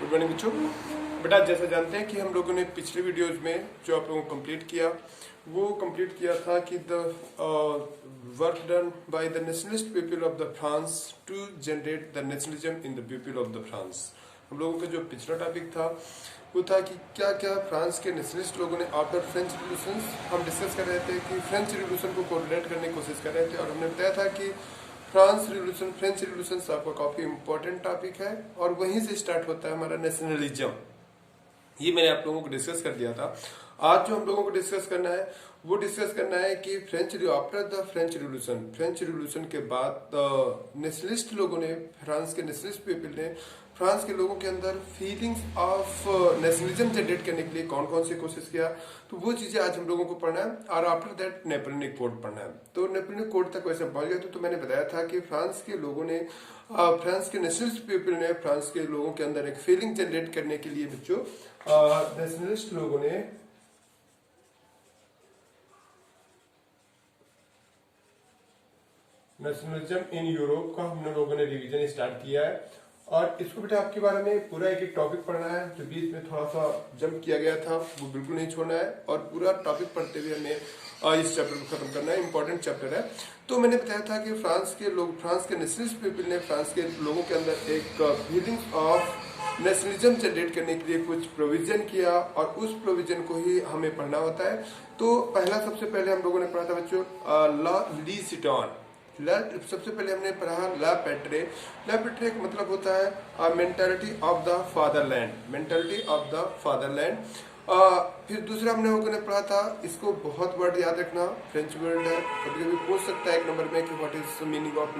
Good morning बच्चों। बेटा जैसे जानते हैं कि हम लोगों ने पिछले वीडियोस में जो आप लोगों को कंप्लीट किया वो कंप्लीट किया था कि the work done by the nationalist people of the France to generate the nationalism in the people of the France. हम लोगों का जो पिछला टॉपिक था वो था कि क्या क्या फ्रांस के नेशनलिस्ट लोगों ने आफ्टर फ्रेंच रिवोल्यूशन हम डिस्कस कर रहे थे कि फ्रेंच रिवोल्यूशन को कोरिलेट करने की कोशिश कर रहे थे, और हमने बताया था कि फ्रेंच रिवोल्यूशन आपका काफी इंपॉर्टेंट टॉपिक है और वहीं से स्टार्ट होता है हमारा नेशनलिज्म। ये मैंने आप लोगों को डिस्कस कर दिया था। आज जो हम लोगों को डिस्कस करना है वो डिस्कस करना है कि आफ्टर द फ्रेंच रिवोल्यूशन के बाद नेशनलिस्ट लोगों ने, फ्रांस के नेशनलिस्ट पीपल ने फ्रांस के लोगों के अंदर फीलिंग्स ऑफ नेशनलिज्म जनरेट करने के लिए कौन कौन सी कोशिश किया, तो वो चीजें आज हम लोगों को पढ़ना है। और आफ्टर दैट नेपोलियनिक कोड पढ़ना है। तो नेपोलियनिक कोड तक वैसे पहुंच गए तो मैंने बताया था कि फ्रांस के लोगों ने, फ्रांस के नेशनलिस्ट पीपल ने फ्रांस के लोगों के अंदर एक फीलिंग जनरेट करने के लिए बच्चों नेशनलिस्ट लोगों ने नेशनलिज्म इन यूरोप का हम लोगों ने रिवीजन स्टार्ट किया है। और इसको बेटा आपके बारे में पूरा एक एक टॉपिक पढ़ना है। जो बीच में थोड़ा सा जंप किया गया था वो बिल्कुल नहीं छोड़ना है और पूरा टॉपिक पढ़ते हुए हमें इस चैप्टर को खत्म करना है। इंपॉर्टेंट चैप्टर है। तो मैंने बताया था कि फ्रांस के नेशनलिस्ट पीपल ने फ्रांस के लोगों के अंदर एक फीलिंग्स ऑफ नेशनलिज्म जनरेट करने के लिए कुछ प्रोविजन किया और उस प्रोविजन को ही हमें पढ़ना होता है। तो पहला सबसे पहले हम लोगों ने पढ़ा था बच्चों ला लीसिटॉन। सबसे पहले हमने पढ़ा ला पेट्रे का मतलब होता है मेंटालिटी ऑफ द फादरलैंड। फिर दूसरा हमने लोगों ने पढ़ा था, इसको बहुत वर्ड याद रखना, फ्रेंच वर्ड है, कभी कभी पूछ सकता है एक नंबर में कि what is meaning of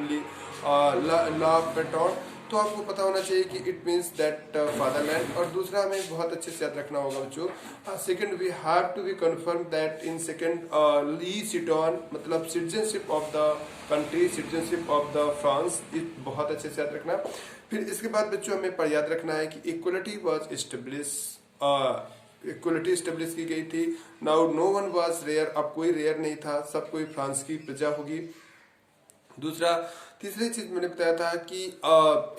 la patron. तो आपको पता होना चाहिए कि इट मीन्स दैट फादरलैंड। और दूसरा हमें बहुत अच्छे से याद रखना होगा बच्चों, second we have to be confirm that in second ली सिटॉन मतलब citizenship of the country, citizenship of the France, बहुत अच्छे से याद रखना। फिर इसके बाद बच्चों हमें याद रखना है कि इक्वलिटी वाज स्टेब्लिश की गई थी। Now no one was rare, अब कोई रेयर नहीं था, सब कोई फ्रांस की प्रजा होगी। तीसरी चीज मैंने बताया था कि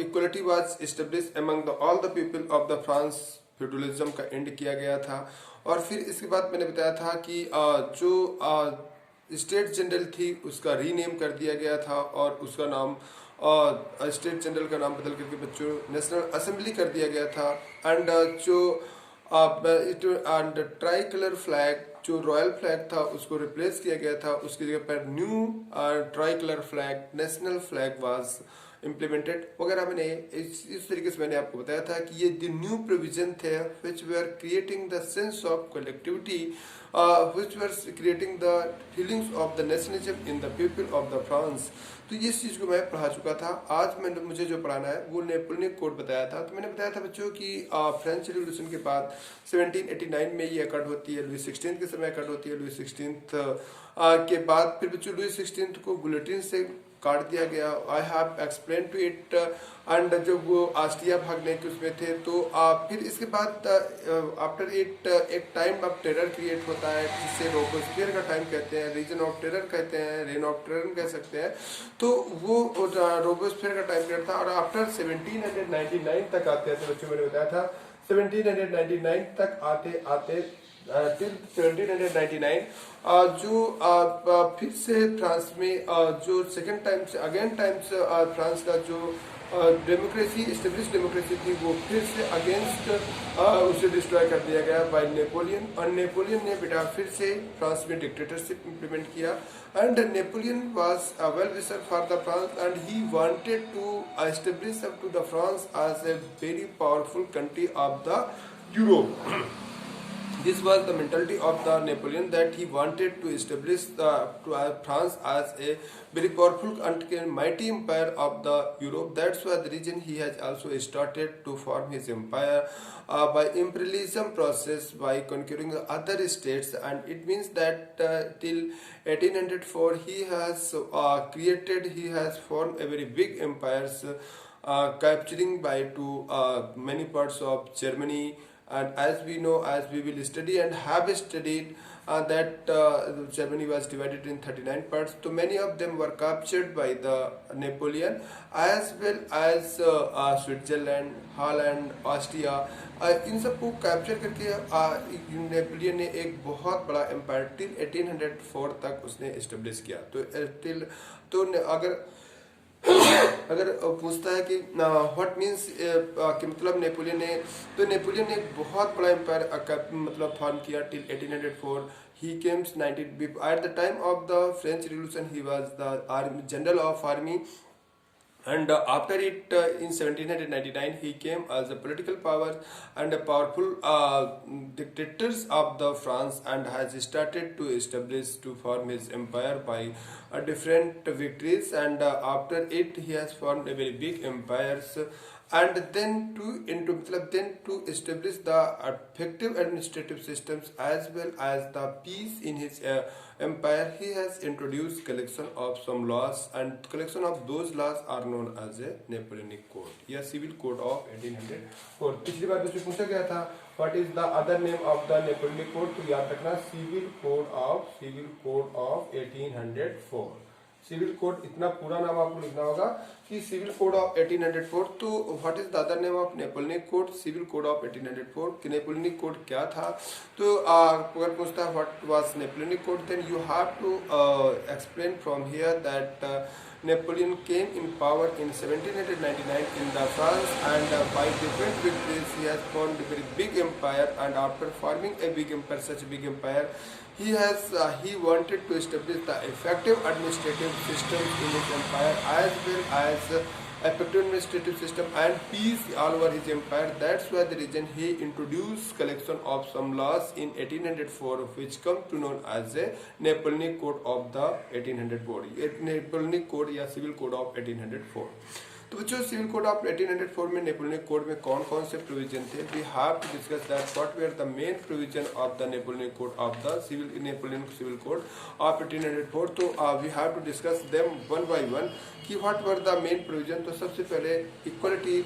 equality was establish among all the people of the France, feudalism का एंड किया गया था। और फिर इसके बाद मैंने बताया था कि जो स्टेट जनरल थी उसका रीनेम कर दिया गया था और उसका नाम स्टेट जनरल का नाम बदल करके बच्चों नेशनल असेंबली कर दिया गया था। एंड जो ट्राई कलर फ्लैग, जो रॉयल फ्लैग था उसको रिप्लेस किया गया था, उसकी जगह पर new try colour flag, national flag was implemented वगैरह। मैंने इस तरीके से मैंने आपको बताया था कि ये द न्यू प्रोविजन थे which were creating the sense of collectivity, which were creating the feelings of the nationalism in the people of the France। तो इस चीज को मैं पढ़ा चुका था। आज मुझे जो पढ़ाना है वो नेपोलियन कोड बताया था। तो मैंने बताया था बच्चों कि फ्रेंच रिवोल्यूशन के बाद 1789 में ये अकर्ड होती है, लुई 16 के समय अकर्ड होती है। लुई 16 के बाद फिर बच्चों लुई 16 को गुलेटिन से काट दिया गया। I have explain to it. And जब वो ऑस्ट्रिया भागने के उसमें थे तो फिर इसके बाद आफ्टर इट एक टाइम ऑफ टेरर क्रिएट होता है जिसे रोबोस्फियर का टाइम कहते हैं, रीजन ऑफ टेरर कहते हैं, रेन ऑफ टेरर कह सकते हैं। तो वो रोबोस्फियर का टाइम पीरियड था। और आफ्टर 1799 तक आते थे बच्चों, मैंने बताया था 1799 तक आते आते टिल 1799 जो फिर से फ्रांस में जो सेकेंड टाइम से फ्रांस का जो डेमोक्रेसी, स्टेब्लिश डेमोक्रेसी थी वो फिर से अगेंस्ट उसे डिस्ट्रॉय कर दिया गया बाय नेपोलियन। और नेपोलियन ने बेटा फिर से फ्रांस में डिक्टेटरशिप इंप्लीमेंट किया। And Napoleon was a well wisher for the France and he wanted to establish up to the France as a very powerful country of the Europe. This was the mentality of the Napoleon, that he wanted to establish France as a very powerful and mighty empire of the Europe. That's why the reason he has also started to form his empire by imperialism process, by conquering the other states. And it means that till 1804 he has formed a very big empires, capturing by to many parts of Germany and as we know, as we will study and have studied, that Germany was divided in 39 parts. So many of them were captured by the Napoleon, as well as Switzerland, Holland, Austria. इन सबको capture करके Napoleon ने एक बहुत बड़ा empire till 1804 तक उसने establish किया। तो टिल तो अगर पूछता है कि व्हाट मीन्स कि मतलब नेपोलियन ने एक बहुत बड़ा एम्पायर मतलब फॉर्म किया till 1804। He Kemps 19 at the time of the French revolution he was the general of army, and after it in 1799 he came as a political power and a powerful dictators of the France, and has started to establish to form his empire by different victories, and after it he has formed a very big empires, and then to establish the effective administrative systems as well as the peace in his empire. He has introduced collection of some laws, and collection of those laws are known as a Napoleonic Code या Civil Code of 1804। पिछली बार मुझसे पूछा गया था what is the other name of the Napoleonic Code, तो याद रखना Civil Code of 1804। Civil code इतना पूरा नाम आपको लिखना होगा कि सिविल कोड ऑफ 1804। तो what is the other name of Napoleonic code, civil code of 1804। कि नेपोलियनिक कोड क्या था, तो अगर पूछता है what was Napoleonic code, then you have to explain from here that Napoleon came in power in 1799 in the France, and by different victories he has formed a very big empire, and after forming a big empire, such a big empire, he wanted to establish the effective administrative system in his empire, as well as effective administrative system and peace all over his empire. That's why the reason he introduced collection of some laws in 1804, which come to known as a Napoleonic Code of the 1804, Napoleonic Code या Civil Code of 1804। तो बच्चों civil code of 1804 में Napoleonic code में कौन कौन से provision थे, we have to discuss that what were the main provision of the Napoleonic code of the Napoleon civil code of 1804। तो we have to discuss them one by one कि what were the main provision. तो सबसे पहले equality,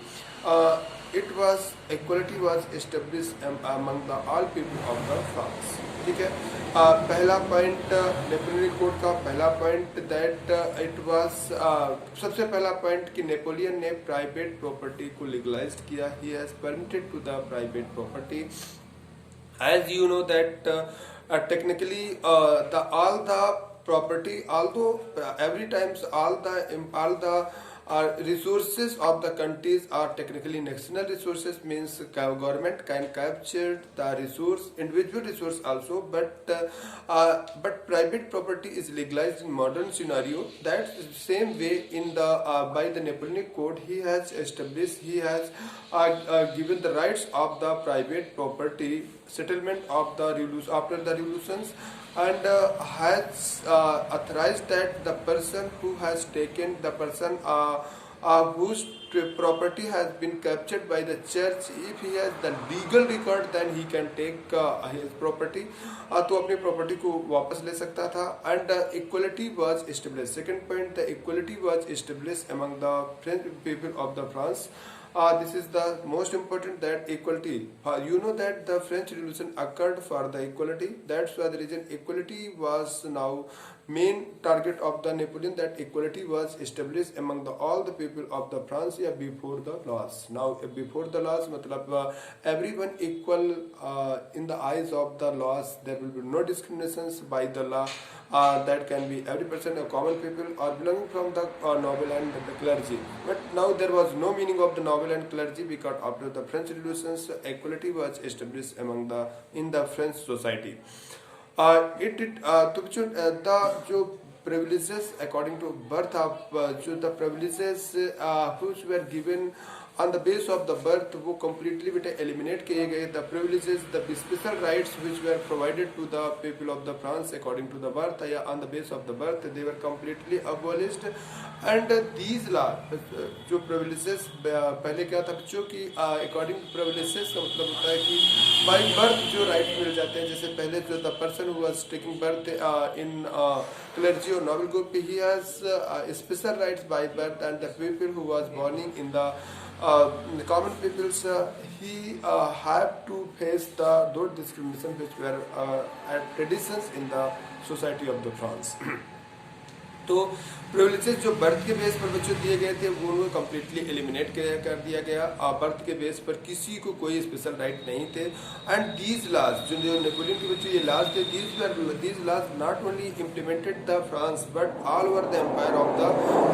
equality was established among the all people of the France. ठीक है, पहला point Napoleonic code का पहला पॉइंट दैट इट वाज, सबसे पहला पॉइंट कि नेपोलियन ने प्राइवेट प्रॉपर्टी को लीगलाइज किया। He has permitted to the private property, as you know that technically all the property, although every times all the resources of the countries are technically national resources, means government can capture the resource, individual resource also, but private property is legalized in modern scenario. That's the same way in the by the Napoleonic Code he has established, he has given the rights of the private property, settlement of the after the revolutions, and has authorized that the person who has taken, the person whose property has been captured by the church, if he has the legal record then he can take his property, तो अपनी property को वापस ले सकता था। and equality was established, second point, the equality was established among the French people of the France। This is the most important, that equality, you know that the French Revolution occurred for the equality. That's why the reason equality was now main target of the Napoleon, that equality was established among all the people of the France before the laws। Now before the laws मतलब everyone equal in the eyes of the laws, there will be no discriminations by the law, that can be every person, a common people or belonging from the noble and the clergy। But now there was no meaning of the noble and clergy, because after the French Revolutions equality was established among in the French society। तो जो privileges according to birth of जो the privileges which were given on the base of the birth, वो completely बेटा eliminate किए गए। the privileges, the special rights which were provided to the people of the France according to the birth या on the base of the birth, they were completely abolished। and these law जो privileges पहले क्या था बच्चों की according to privileges का मतलब होता है कि by birth जो right मिल जाते हैं। जैसे पहले जो the person who was taking birth in clergy or noble group, he has special rights by birth, and the people who was born in the common peoples he have to face the those discrimination which were traditions in the society of the France. तो privileges जो birth के base पर बच्चों दिए गए थे वो उनको कम्प्लीटली एलिमिनेट कर दिया गया। बर्थ के बेस पर किसी को कोई स्पेशल राइट नहीं थे। एंड दीज लाज जो नेपोलियन के बच्चों ये लाज थे, these laws not only implemented the France but all over the empire of the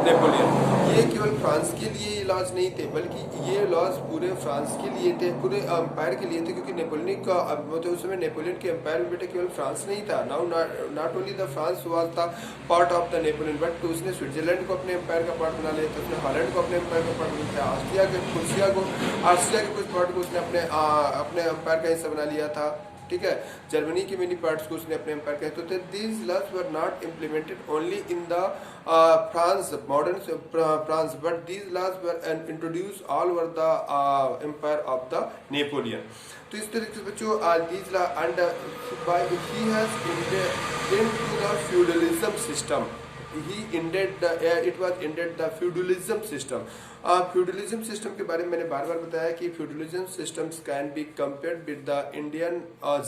Napoleon. ये केवल फ्रांस के लिए ये लॉज नहीं थे बल्कि ये लॉज पूरे फ्रांस के लिए थे, पूरे एम्पायर के लिए थे, क्योंकि नेपोलियन का तो उस समय नेपोलियन के एम्पायर में बेटा केवल फ्रांस नहीं था। Now not only the France was the part of the Napoleon but उसने स्विट्जरलैंड को अपने एम्पायर का पार्ट बना लिया था, उसने हॉलैंड को अपने एम्पायर का पार्ट बना लिया, ऑस्ट्रिया के कुछ पार्ट को उसने अपने एम्पायर का हिस्सा बना लिया था। ठीक है, जर्मनी के मेनी पार्ट्स को उसने अपने एम्पायर का हिस्सा। तो these laws were not implemented only in the France modern France but these laws were introduce all over the empire of the Napoleon. तो इस तरीके से बच्चों these law and by he has into the feudalism system. It was ended the feudalism system. Feudalism system के बारे में मैंने बार बार बताया कि feudalism systems can be compared with the Indian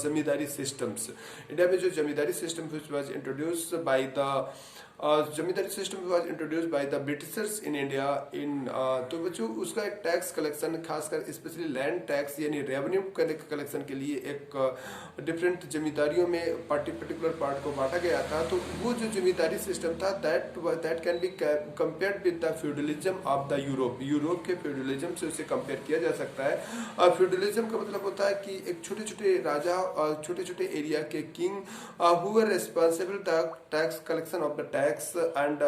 zamindari systems. India में जो जमींदारी system which was introduced by the zamindari system was introduced by the Britishers in India in तो बच्चों उसका एक टैक्स कलेक्शन खासकर स्पेशली लैंड टैक्स यानी revenue collection के लिए एक डिफरेंट जमींदारियों में पर्टिकुलर पार्ट को बांटा गया था। तो वो जो जमींदारी सिस्टम था that can be compared with the feudalism of the Europe के फ्यूडलिज्म से उसे कंपेयर किया जा सकता है। फ्यूडलिज्म का मतलब होता है कि एक छोटे छोटे राजा और छोटे छोटे एरिया के king who were responsible the tax collection of the tax and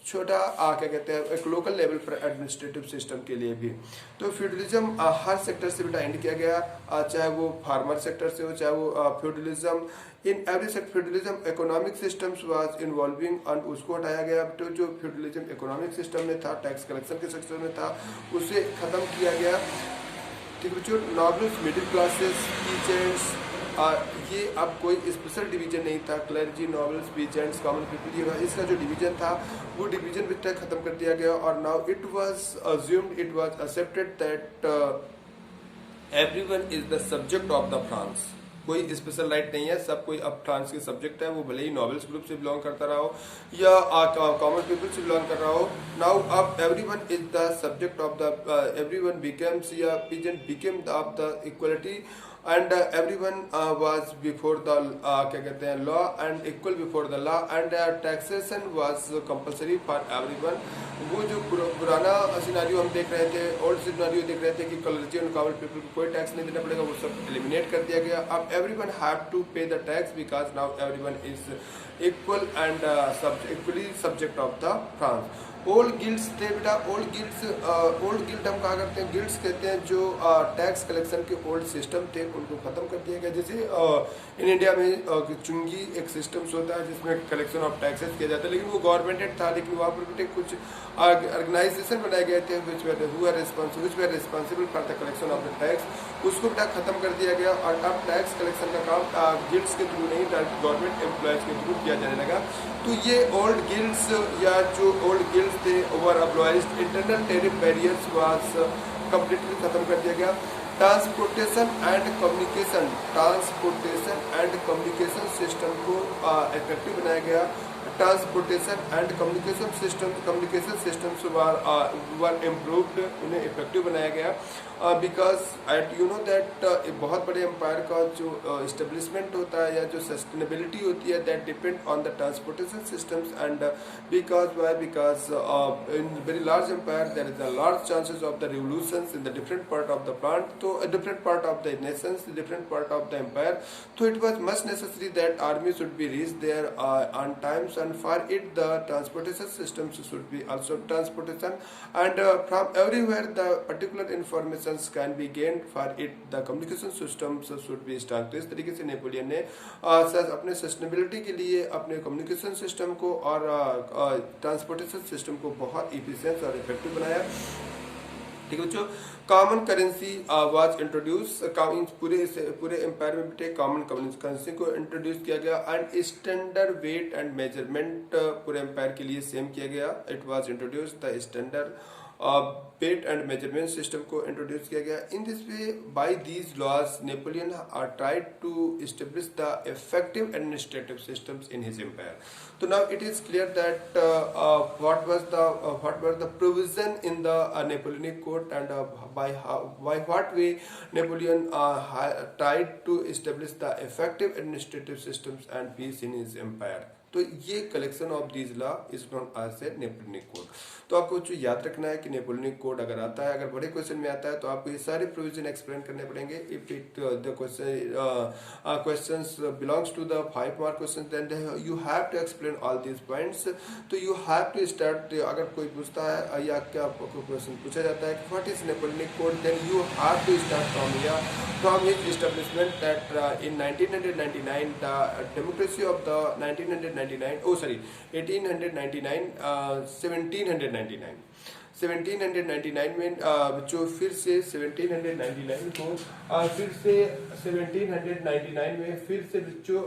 छोटा क्या कहते हैं एक लोकल लेवल पर एडमिनिस्ट्रेटिव सिस्टम के लिए भी। तो फ्यूडलिज्म हर सेक्टर से बेटा एंड किया गया, चाहे वो फार्मर सेक्टर से हो चाहे वो feudalism in every sector feudalism economic systems was involving and उसको हटाया गया। तो जो फ्यूडलिज्म इकोनॉमिक सिस्टम में था टैक्स कलेक्शन के सेक्टर में था उसे खत्म किया गया। ठीक है बच्चों, नॉबल्स मिडिल क्लासेस पीजेंट्स ये अब कोई स्पेशल डिवीजन नहीं था, clergy nobles peasants common people ये इसका जो डिवीजन था वो डिवीजन भी तक खत्म कर दिया गया। और now it was assumed it was accepted that everyone is the subject of the France. कोई स्पेशल राइट नहीं है, सब कोई अब फ्रांस के सब्जेक्ट है, वो भले ही नॉवेल्स ग्रुप से बिलोंग करता रहा हो या कॉमन पीपल से बिलोंग कर रहा हो। नाउ अब everyone is the subject of the everyone becomes या peasant became of the equality and everyone was before the क्या कहते हैं law and equal before the law and taxation was compulsory for everyone. वो जो पुराना scenario हम देख रहे थे, ओल्ड सिनारियो देख रहे थे कि क्लर्जी और कॉमन पीपल को कोई टैक्स नहीं देना पड़ेगा, वो सब एलिमिनेट कर दिया गया। अब एवरीवन हैव टू पे the tax because now everyone is equal and equally subject of the France. Old guilds थे बेटा, ओल्ड गिल्ड हम कहा करते हैं, गिल्ड्स कहते हैं जो टैक्स कलेक्शन के ओल्ड सिस्टम थे उनको खत्म कर दिया गया। जैसे इन इंडिया में चुंगी एक सिस्टम होता है जिसमें कलेक्शन ऑफ टैक्सेस किया जाता है, लेकिन वो गवर्नमेंटेड था, लेकिन वहाँ पर बेटे कुछ ऑर्गेनाइजेशन बनाए गए थे which were responsible for the collection of the tax, उसको बेटा खत्म कर दिया गया। और अब टैक्स कलेक्शन का काम गिल्ड्स के थ्रू नहीं गवर्नमेंट एम्प्लॉयज के थ्रू किया जाने लगा। तो ये ओल्ड गिल्ड्स या जो ओल्ड गिल्ड्स थे over abolished internal tariff barriers was completely खत्म कर दिया गया। ट्रांसपोर्टेशन एंड कम्युनिकेशन सिस्टम को इफेक्टिव बनाया गया। Transportation and communication systems were improved, उन्हें इफेक्टिव बनाया गया। Because at you know that बहुत बड़े एम्पायर का जो इस्टेब्लिशमेंट होता है या जो सस्टेनेबिलिटी होती है that depend on the transportation systems and because in very large empire there is a large chances of the revolutions in the different part of the plant, तो different part of the nations different part of the empire. तो it was must necessary that army should be reach there on times and for it the transportation systems should be also transportation and from everywhere the particular informations can be gained, for it the communication systems should be strong। तो इस तरीके से Napoleon ने अपने sustainability के लिए अपने communication system को और ट्रांसपोर्टेशन सिस्टम को बहुत इफिशिएंट और इफेक्टिव बनाया। ठीक है बच्चों, कॉमन करेंसी वाज इंट्रोड्यूस, पूरे एम्पायर में बेटे कॉमन करेंसी को इंट्रोड्यूस किया गया and standard weight and measurement पूरे एम्पायर के लिए सेम किया गया। It was introduce the standard weight and measurement system को इंट्रोड्यूस किया गया. In this way, by these laws, Napoleon tried to establish the effective administrative systems in his empire. So now it is clear that what were the provision in the Napoleonic Code, and by what way Napoleon tried to establish the effective administrative systems and peace in his empire. तो ये collection of these law is known as a Napoleonic code. तो आपको जो याद रखना है कि Napoleonic code अगर आता है, अगर बड़े क्वेश्चन में आता है तो आपको ये सारे प्रोविजन एक्सप्लेन करने पड़ेंगे. If it the questions belongs to the 5 mark question, then you have to explain all these points. तो यू हैव टू स्टार्ट, अगर कोई पूछता है या क्या क्वेश्चन पूछा जाता है कि what is Napoleonic code, then you have to start from his establishment that in 1999 the democracy of the 1799 में जो फिर से 1799 को फिर से 1799 में फिर से जो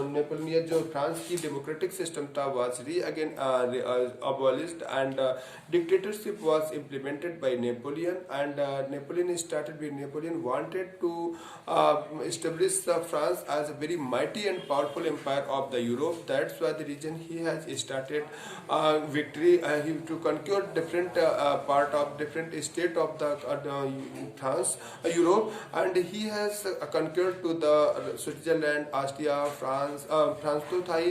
नेपोलियन जो फ्रांस की डेमोक्रेटिक सिस्टम था was again abolished, and dictatorship was implemented by Napoleon, and Napoleon wanted to establish France as a very mighty and powerful empire of the Europe. That's why the reason he has started victory to conquer different part of different state of the France, Europe, and he has conquered to the Switzerland, Austria, France to Thai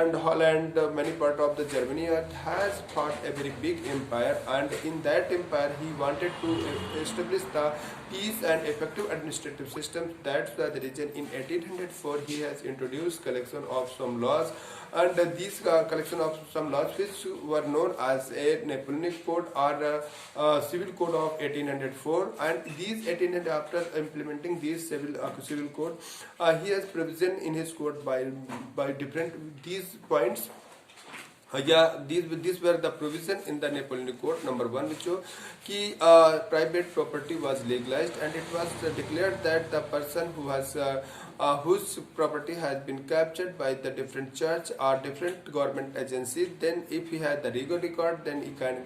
and Holland, many part of the Germany, and has fought a very big empire, and in that empire he wanted to establish the peace and effective administrative systems. That's the reason in 1804 he has introduced collection of some laws, and these collection of some laws which were known as a Napoleonic Code or Civil Code of 1804, and these 1800 after implementing these civil code, he has provision in his code by different these points. These were the provision in the Napoleonic Code. Number 1, which show कि private property was legalized, and it was declared that the person who has whose property has been captured by the different church or different government agency, then if he had the legal record, then he can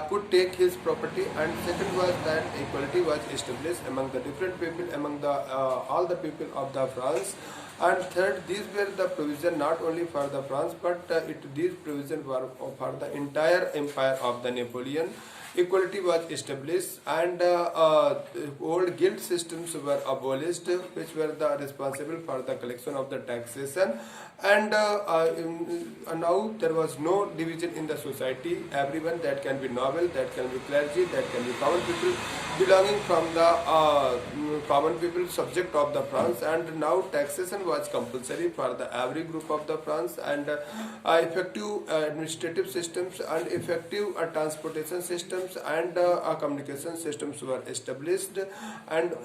could take his property. And second was that equality was established among the different people, among the all the people of the France. And third, these were the provision not only for the France, but these provisions were for the entire empire of the Napoleon. Equality was established, and old guild systems were abolished, which were the responsible for the collection of the taxation. And now there was no division in the society. Everyone, that can be noble, that can be clergy, that can be common people, belonging from the common people, subject of the France. And now taxation was compulsory for the every group of the France, and effective administrative systems and effective transportation systems and communication systems were established, and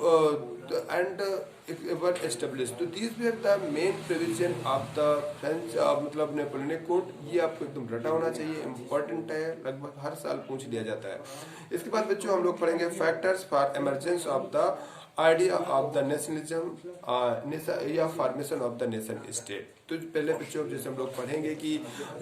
were established. So these were the main provision of the French मतलब Napoleonic code. ये आपको एकदम रटा होना चाहिए, important है, लगभग हर साल पूछ लिया जाता है. इसके बाद बच्चों हम लोग पढ़ेंगे factors for emergence of the idea of the nationalism या formation of the nation state. तो पहले बच्चों जैसे हम लोग पढ़ेंगे कि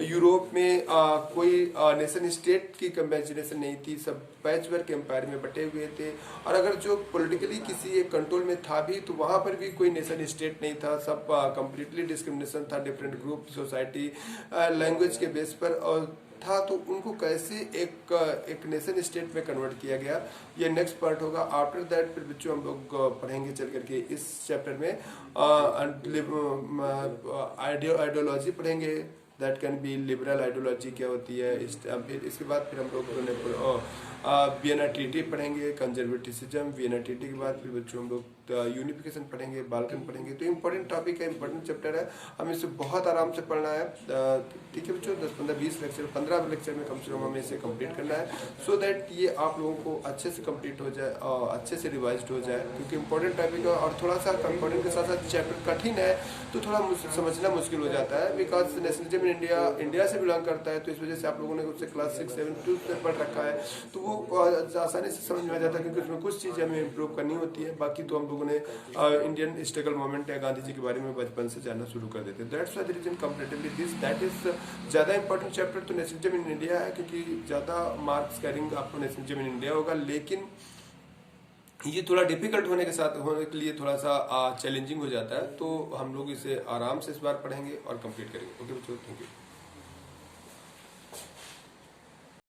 यूरोप में कोई नेशन स्टेट की इमेजिनेशन नहीं थी, सब पैचवर्क एम्पायर में बटे हुए थे. और अगर जो पॉलिटिकली किसी एक कंट्रोल में था भी, तो वहाँ पर भी कोई नेशन स्टेट नहीं था. सब कंप्लीटली डिस्क्रिमिनेशन था, डिफरेंट ग्रुप, सोसाइटी, लैंग्वेज के बेस पर और था. तो उनको कैसे एक नेशन स्टेट में कन्वर्ट किया गया, ये नेक्स्ट पार्ट होगा. आफ्टर दैट फिर बच्चों हम लोग पढ़ेंगे चल करके इस चैप्टर में आइडियोलॉजी पढ़ेंगे. That can be liberal ideology क्या होती है. फिर इसके बाद फिर हम लोग वियना ट्रीटी पढ़ेंगे, कंजर्वेटिज्म. वियना ट्रीटी के बाद फिर बच्चों हम लोग यूनिफिकेशन पढ़ेंगे, बाल्कन पढ़ेंगे. तो इम्पोर्टेंट टॉपिक है, इम्पोर्टेंट चैप्टर है, हमें इसे बहुत आराम से पढ़ना है. ठीक है बच्चों, 10, 15, 20 लेक्चर, 15 लेक्चर में कम से कम हमें इसे कंप्लीट करना है, सो दैट ये आप लोगों को अच्छे से कंप्लीट हो जाए और अच्छे से रिवाइज हो जाए. क्योंकि इम्पोर्टेंट टॉपिक है और थोड़ा सा इम्पोर्टेंट के साथ साथ चैप्टर कठिन है, तो थोड़ा समझना मुश्किल हो जाता है. बिकॉज नेशनलिज्म इंडिया इंडिया से बिलोंग करता है, तो इस वजह से आप लोगों ने उससे क्लास 6, 7, 2 तक पढ़ रखा है, तो वो आसानी से समझ में आ जाता है, क्योंकि उसमें कुछ चीज़ें हमें इम्प्रूव करनी होती है। बाकी तो हम लोगों ने इंडियन स्ट्रगल मूवमेंट या गांधी जी के बारे में बचपन से जानना शुरू कर देते हैं। That's why the reason comparatively this that is ज़्यादा इंपॉर्टेंट चैप्टर तो नेशनलिज्म इन इंडिया है, क्योंकि ज़्यादा मार्क्स कैरिंग आपको नेशनलिज्म इन इंडिया होगा। लेकिन ये थोड़ा डिफिकल्ट होने के लिए थोड़ा सा चैलेंजिंग हो जाता है, तो हम लोग इसे आराम से इस बार पढ़ेंगे और कंप्लीट करेंगे। ओके बच्चों, थैंक यू।